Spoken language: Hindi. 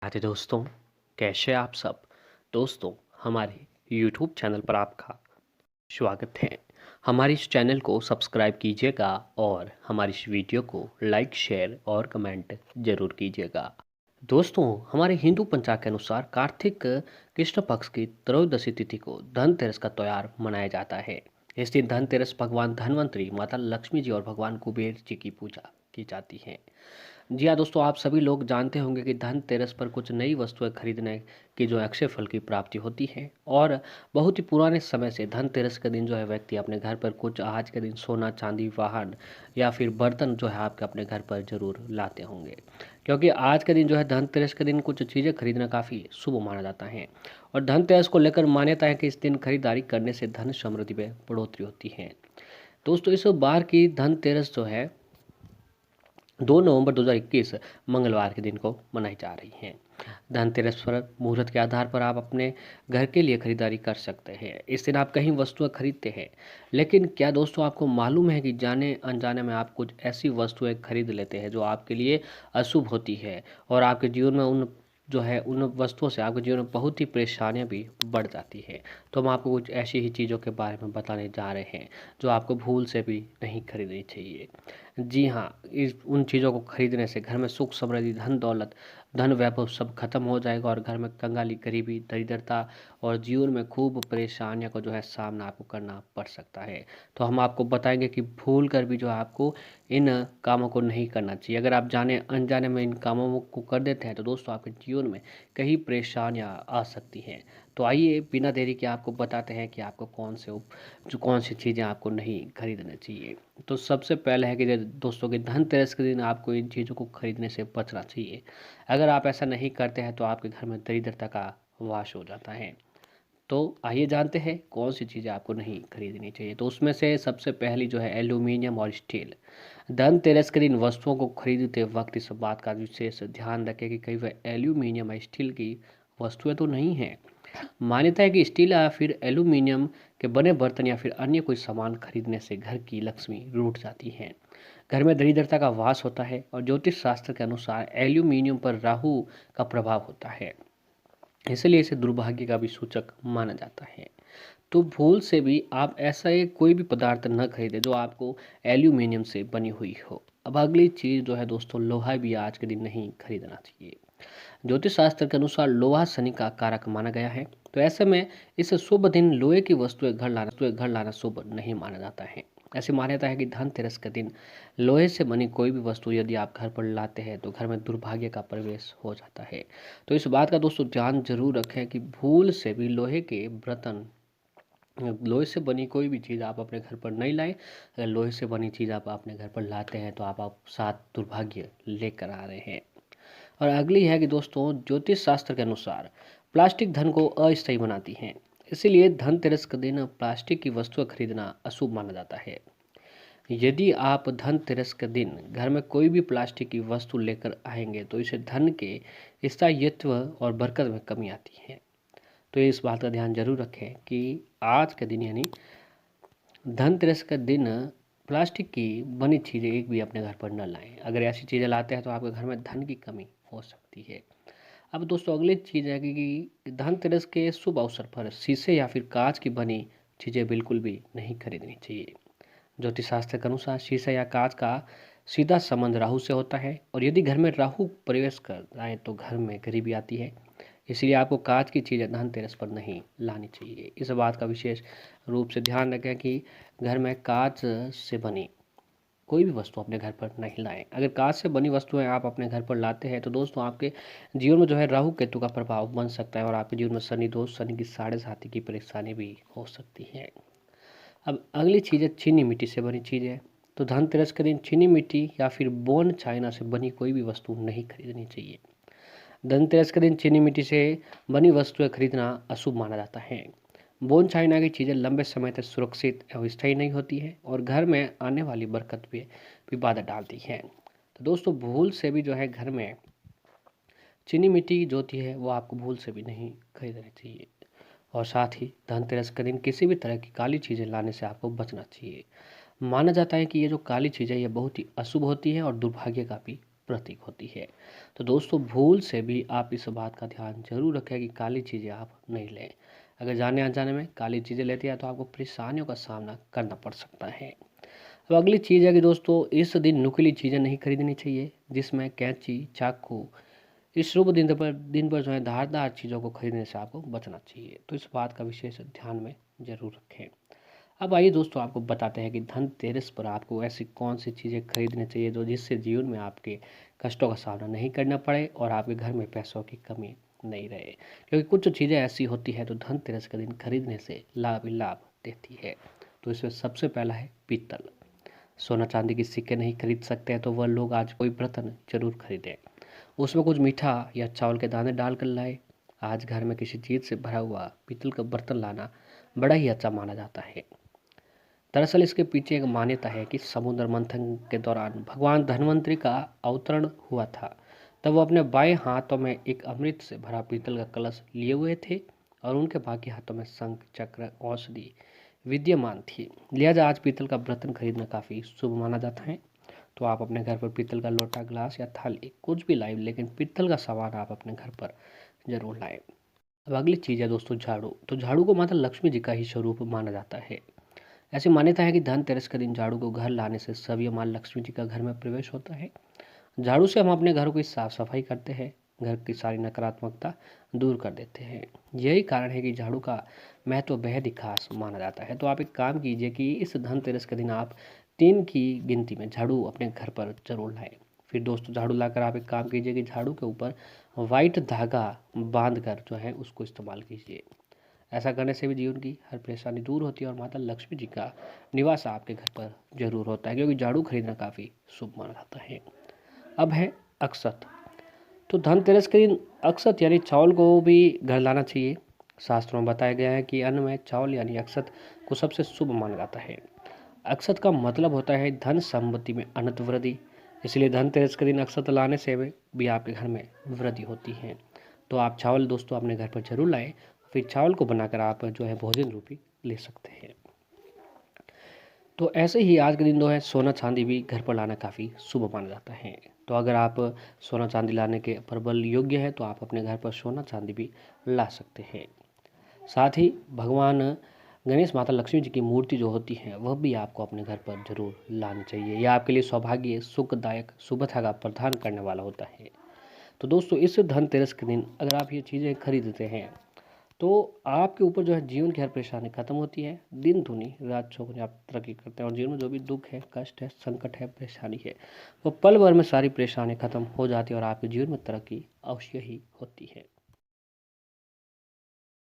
अरे दोस्तों, कैसे आप सब। दोस्तों, हमारे YouTube चैनल पर आपका स्वागत है। हमारे इस चैनल को सब्सक्राइब कीजिएगा और हमारी इस वीडियो को लाइक शेयर और कमेंट जरूर कीजिएगा। दोस्तों, हमारे हिंदू पंचांग के अनुसार कार्तिक कृष्ण पक्ष की त्रयोदशी तिथि को धनतेरस का त्योहार मनाया जाता है। इस दिन धनतेरस भगवान धनवंतरी, माता लक्ष्मी जी और भगवान कुबेर जी की पूजा की जाती है। जी हाँ दोस्तों, आप सभी लोग जानते होंगे कि धनतेरस पर कुछ नई वस्तुएं खरीदने की जो अक्षय फल की प्राप्ति होती है। और बहुत ही पुराने समय से धनतेरस के दिन जो है व्यक्ति अपने घर पर कुछ आज के दिन सोना चांदी वाहन या फिर बर्तन जो है आपके अपने घर पर जरूर लाते होंगे, क्योंकि आज के दिन जो है धनतेरस के दिन कुछ चीज़ें खरीदना काफ़ी शुभ माना जाता है। और धनतेरस को लेकर मान्यता है कि इस दिन खरीदारी करने से धन समृद्धि में बढ़ोतरी होती है। दोस्तों, इस बार की धनतेरस जो है 2 नवंबर 2021 मंगलवार के दिन को मनाई जा रही है। धनतेरस पर मुहूर्त के आधार पर आप अपने घर के लिए खरीदारी कर सकते हैं। इस दिन आप कहीं वस्तुएं खरीदते हैं, लेकिन क्या दोस्तों आपको मालूम है कि जाने अनजाने में आप कुछ ऐसी वस्तुएं खरीद लेते हैं जो आपके लिए अशुभ होती है और आपके जीवन में उन वस्तुओं से आपके जीवन में बहुत ही परेशानियां भी बढ़ जाती है। तो हम आपको कुछ ऐसी ही चीज़ों के बारे में बताने जा रहे हैं जो आपको भूल से भी नहीं खरीदनी चाहिए। जी हाँ, इस उन चीज़ों को खरीदने से घर में सुख समृद्धि, धन दौलत, धन वैभव सब खत्म हो जाएगा और घर में कंगाली, गरीबी, दरिद्रता और जीवन में खूब परेशानियों का जो है सामना आपको करना पड़ सकता है। तो हम आपको बताएंगे कि भूल कर भी जो है आपको इन कामों को नहीं करना चाहिए। अगर आप जाने अनजाने में इन कामों को कर देते हैं तो दोस्तों आपके जीवन में कई परेशानियाँ आ सकती हैं। तो आइए बिना देरी के आपको बताते हैं कि आपको कौन सी चीज़ें आपको नहीं खरीदना चाहिए। तो सबसे पहले है कि दोस्तों कि धनतेरस के दिन आपको इन चीज़ों को खरीदने से बचना चाहिए। अगर आप ऐसा नहीं करते हैं तो आपके घर में दरिद्रता का वास हो जाता है। तो आइए जानते हैं कौन सी चीज़ें आपको नहीं खरीदनी चाहिए। तो उसमें से सबसे पहली जो है एल्यूमिनियम और स्टील। धनतेरस के दिन वस्तुओं को खरीदते वक्त इस बात का विशेष ध्यान रखें कि कहीं वह एल्यूमिनियम या स्टील की वस्तुएं तो नहीं हैं। मान्यता है कि स्टील या फिर एल्यूमिनियम के बने बर्तन या फिर अन्य कोई सामान खरीदने से घर की लक्ष्मी रूठ जाती है, घर में दरिद्रता का वास होता है और ज्योतिष शास्त्र के अनुसार एल्यूमिनियम पर राहु का प्रभाव होता है, इसलिए इसे दुर्भाग्य का भी सूचक माना जाता है। तो भूल से भी आप ऐसा एक कोई भी पदार्थ न खरीदें जो आपको एल्यूमिनियम से बनी हुई हो। अब अगली चीज़ जो है दोस्तों, लोहा भी आज के दिन नहीं खरीदना चाहिए। ज्योतिष शास्त्र के अनुसार लोहा शनि का कारक माना गया है, तो ऐसे में इस शुभ दिन लोहे की वस्तुएं घर लाना शुभ नहीं माना जाता है। ऐसी मान्यता है कि धनतेरस के दिन लोहे से बनी कोई भी वस्तु यदि आप घर पर लाते हैं तो घर में दुर्भाग्य का प्रवेश हो जाता है। तो इस बात का दोस्तों ध्यान जरूर रखें कि भूल से भी लोहे से बनी कोई भी चीज़ आप अपने घर पर नहीं लाएं। अगर लोहे से बनी चीज़ आप अपने घर पर लाते हैं तो आप साथ दुर्भाग्य लेकर आ रहे हैं। और अगली है कि दोस्तों, ज्योतिष शास्त्र के अनुसार प्लास्टिक धन को अस्थायी बनाती हैं, इसीलिए धनतेरस के दिन प्लास्टिक की वस्तुएं खरीदना अशुभ माना जाता है। यदि आप धनतेरस के दिन घर में कोई भी प्लास्टिक की वस्तु लेकर आएंगे तो इसे धन के स्थायित्व और बरकत में कमी आती है। तो इस बात का ध्यान जरूर रखें कि आज के दिन यानी धनतेरस के दिन प्लास्टिक की बनी चीज़ें एक भी अपने घर पर न लाएं। अगर ऐसी चीज़ें लाते हैं तो आपके घर में धन की कमी हो सकती है। अब दोस्तों अगली चीज़ है कि धनतेरस के शुभ अवसर पर शीशे या फिर कांच की बनी चीज़ें बिल्कुल भी नहीं खरीदनी चाहिए। ज्योतिष शास्त्र के अनुसार शीशे या कांच का सीधा संबंध राहु से होता है और यदि घर में राहु प्रवेश कर जाए तो घर में गरीबी आती है। इसलिए आपको कांच की चीज़ें धनतेरस पर नहीं लानी चाहिए। इस बात का विशेष रूप से ध्यान रखें कि घर में कांच से बनी कोई भी वस्तु अपने घर पर नहीं लाएं। अगर कांच से बनी वस्तुएं आप अपने घर पर लाते हैं तो दोस्तों आपके जीवन में जो है राहु केतु का प्रभाव बन सकता है और आपके जीवन में शनि दोष, शनि की साढ़े साथी की परेशानी भी हो सकती है। अब अगली चीज़ है चीनी मिट्टी से बनी चीज़ है। तो धनतेरस के दिन चीनी मिट्टी या फिर बोन चाइना से बनी कोई भी वस्तु नहीं खरीदनी चाहिए। धनतेरस के दिन चीनी मिट्टी से बनी वस्तुएं खरीदना अशुभ माना जाता है। बोन चाइना की चीज़ें लंबे समय तक सुरक्षित एवं स्थायी नहीं होती है और घर में आने वाली बरकत पे भी बाधा डालती है। तो दोस्तों भूल से भी जो है घर में चीनी मिट्टी जो होती है वो आपको भूल से भी नहीं खरीदनी चाहिए। और साथ ही धनतेरस के दिन किसी भी तरह की काली चीज़ें लाने से आपको बचना चाहिए। माना जाता है कि ये जो काली चीज़ है ये बहुत ही अशुभ होती है और दुर्भाग्य का भी प्रतीक होती है। तो दोस्तों भूल से भी आप इस बात का ध्यान जरूर रखें कि काली चीज़ें आप नहीं लें। अगर जाने अनजाने में काली चीज़ें लेते हैं तो आपको परेशानियों का सामना करना पड़ सकता है। अब अगली चीज़ है कि दोस्तों इस दिन नुकीली चीज़ें नहीं खरीदनी चाहिए, जिसमें कैंची, चाकू, इस शुभ दिन पर जो है धारदार चीज़ों को खरीदने से आपको बचना चाहिए। तो इस बात का विशेष ध्यान में ज़रूर रखें। अब आइए दोस्तों आपको बताते हैं कि धनतेरस पर आपको ऐसी कौन सी चीज़ें खरीदनी चाहिए जो जिससे जीवन में आपके कष्टों का सामना नहीं करना पड़े और आपके घर में पैसों की कमी नहीं रहे। क्योंकि कुछ चीज़ें ऐसी होती हैं जो धनतेरस के दिन खरीदने से लाभ ही लाभ देती है। तो इसमें सबसे पहला है पीतल। सोना चांदी के सिक्के नहीं खरीद सकते हैं तो वह लोग आज कोई बर्तन जरूर खरीदें। उसमें कुछ मीठा या चावल के दाने डाल कर लाए। आज घर में किसी चीज़ से भरा हुआ पीतल का बर्तन लाना बड़ा ही अच्छा माना जाता है। दरअसल इसके पीछे एक मान्यता है कि समुद्र मंथन के दौरान भगवान धन्वंतरि का अवतरण हुआ था। तब वो अपने बाएं हाथों में एक अमृत से भरा पीतल का कलश लिए हुए थे और उनके बाकी हाथों में शंख, चक्र, औषधि विद्यमान थी। लिहाजा आज पीतल का बर्तन खरीदना काफ़ी शुभ माना जाता है। तो आप अपने घर पर पीतल का लोटा, गिलास या थाली कुछ भी लाएं, लेकिन पीतल का सामान आप अपने घर पर जरूर लाएं। अब अगली चीज़ है दोस्तों झाड़ू। तो झाड़ू को माता लक्ष्मी जी का ही स्वरूप माना जाता है। ऐसी मान्यता है कि धनतेरस के दिन झाड़ू को घर लाने से सभी माँ लक्ष्मी जी का घर में प्रवेश होता है। झाड़ू से हम अपने घरों की साफ सफाई करते हैं, घर की सारी नकारात्मकता दूर कर देते हैं। यही कारण है कि झाड़ू का महत्व बेहद ही खास माना जाता है। तो आप एक काम कीजिए कि इस धनतेरस के दिन आप 3 की गिनती में झाड़ू अपने घर पर जरूर लाएं। फिर दोस्तों झाड़ू लाकर आप एक काम कीजिए कि झाड़ू के ऊपर वाइट धागा बांध कर जो है उसको इस्तेमाल कीजिए। ऐसा करने से भी जीवन की हर परेशानी दूर होती है और माता लक्ष्मी जी का निवास आपके घर पर जरूर होता है, क्योंकि झाड़ू खरीदना काफ़ी शुभ माना जाता है। अब है अक्षत। तो धनतेरस के दिन अक्षत यानी चावल को भी घर लाना चाहिए। शास्त्रों में बताया गया है कि अन्न में चावल यानी अक्षत को सबसे शुभ माना जाता है। अक्षत का मतलब होता है धन संपत्ति में अनंत वृद्धि। इसलिए धनतेरस के दिन अक्षत लाने से भी आपके घर में वृद्धि होती है। तो आप चावल दोस्तों अपने घर पर जरूर लाएं। फिर चावल को बनाकर आप जो है भोजन रूपी ले सकते हैं। तो ऐसे ही आज के दिन जो है सोना चांदी भी घर पर लाना काफ़ी शुभ माना जाता है। तो अगर आप सोना चांदी लाने के प्रबल योग्य है तो आप अपने घर पर सोना चांदी भी ला सकते हैं। साथ ही भगवान गणेश, माता लक्ष्मी जी की मूर्ति जो होती है वह भी आपको अपने घर पर जरूर लानी चाहिए। यह आपके लिए सौभाग्य, सुखदायक, शुभता का प्रदान करने वाला होता है। तो दोस्तों इस धनतेरस के दिन अगर आप ये चीज़ें खरीदते हैं तो आपके ऊपर जो है जीवन की हर परेशानी खत्म होती है। दिन दूनी रात चौगुनी आप तरक्की करते हैं और जीवन में जो भी दुख है, कष्ट है, संकट है, परेशानी है, वो पल भर में सारी परेशानी खत्म हो जाती है और आपके जीवन में तरक्की अवश्य ही होती है।